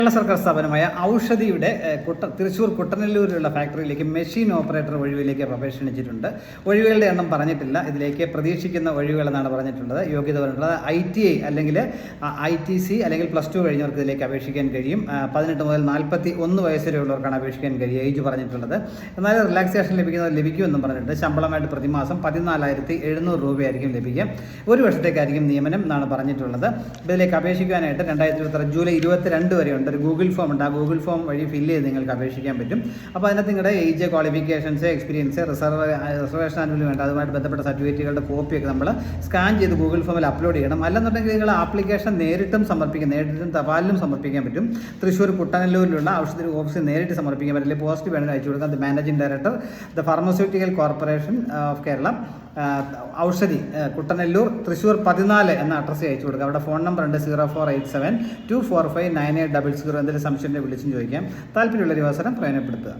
കേരള സർക്കാർ സ്ഥാപനമായ ഔഷധിയുടെ Thrissur കുട്ടനെല്ലൂരിലുള്ള ഫാക്ടറിയിലേക്ക് machine operator ഒഴിവിലേക്ക് അപേക്ഷ ക്ഷണിച്ചിട്ടുണ്ട്. ഒഴിവുകളുടെ എണ്ണം പറഞ്ഞിട്ടില്ല. ഇതിലേക്ക് പ്രതീക്ഷിക്കുന്ന ഒഴിവുകൾ എന്നാണ് പറഞ്ഞിട്ടുള്ളത്. യോഗ്യത പറഞ്ഞിട്ടുള്ളത് ITI അല്ലെങ്കിൽ ITC അല്ലെങ്കിൽ +2 കഴിഞ്ഞവർക്ക് ഇതിലേക്ക് അപേക്ഷിക്കാൻ കഴിയും. 18 മുതൽ 41 വയസ്സ് വരെയുള്ളവർക്കാണ് അപേക്ഷിക്കാൻ കഴിയും ഏജ് പറഞ്ഞിട്ടുള്ളത്. എന്നാൽ റിലാക്സേഷൻ ലഭിക്കുമെന്നും പറഞ്ഞിട്ട് ശമ്പളമായിട്ട് പ്രതിമാസം 14,700 രൂപയായിരിക്കും ലഭിക്കുക. 1 വർഷത്തേക്കായിരിക്കും നിയമനം എന്നാണ് പറഞ്ഞിട്ടുള്ളത്. ഇതിലേക്ക് അപേക്ഷിക്കാനായിട്ട് 2023 ജൂലൈ 22 വരെയുണ്ട്. ഒരു ഗൂഗിൾ ഫോം ഉണ്ട്. ആ ഗൂഗിൾ ഫോം വഴി ഫില്ല് ചെയ്ത് നിങ്ങൾക്ക് അപേക്ഷിക്കാൻ പറ്റും. അപ്പോൾ അതിനകത്ത് നിങ്ങളുടെ age, qualifications, experience, reservation annual വേണ്ട അതുമായിട്ട് ബന്ധപ്പെട്ട സർട്ടിഫിക്കറ്റുകളുടെ കോപ്പിയൊക്കെ നമ്മൾ സ്കാൻ ചെയ്ത് ഗൂഗിൾ ഫോമിൽ അപ്ലോഡ് ചെയ്യണം. അല്ലെന്നുണ്ടെങ്കിൽ നിങ്ങൾ ആപ്ലിക്കേഷൻ നേരിട്ടും തപാലിലും സമർപ്പിക്കാൻ പറ്റും. തൃശ്ശൂർ കുട്ടനെല്ലൂരിലുള്ള ഔഷധി ഓഫീസിൽ നേരിട്ട് സമർപ്പിക്കാൻ പറ്റില്ല. പോസ്റ്റ് വേണമെങ്കിൽ അയച്ചു കൊടുക്കാം. The managing director, the pharmaceutical corporation of Kerala, Aushadhi, Kuttanellur, Thrissur 14 എന്ന അഡ്രസ്സിൽ അയച്ചു കൊടുക്കുക. അവിടെ ഫോൺ നമ്പർ ഉണ്ട് 0487245980. എന്തെങ്കിലും സംശയം വിളിച്ചും ചോദിക്കാം. താല്പര്യമുള്ളൊരു അവസരം പ്രയോജനപ്പെടുത്തുക.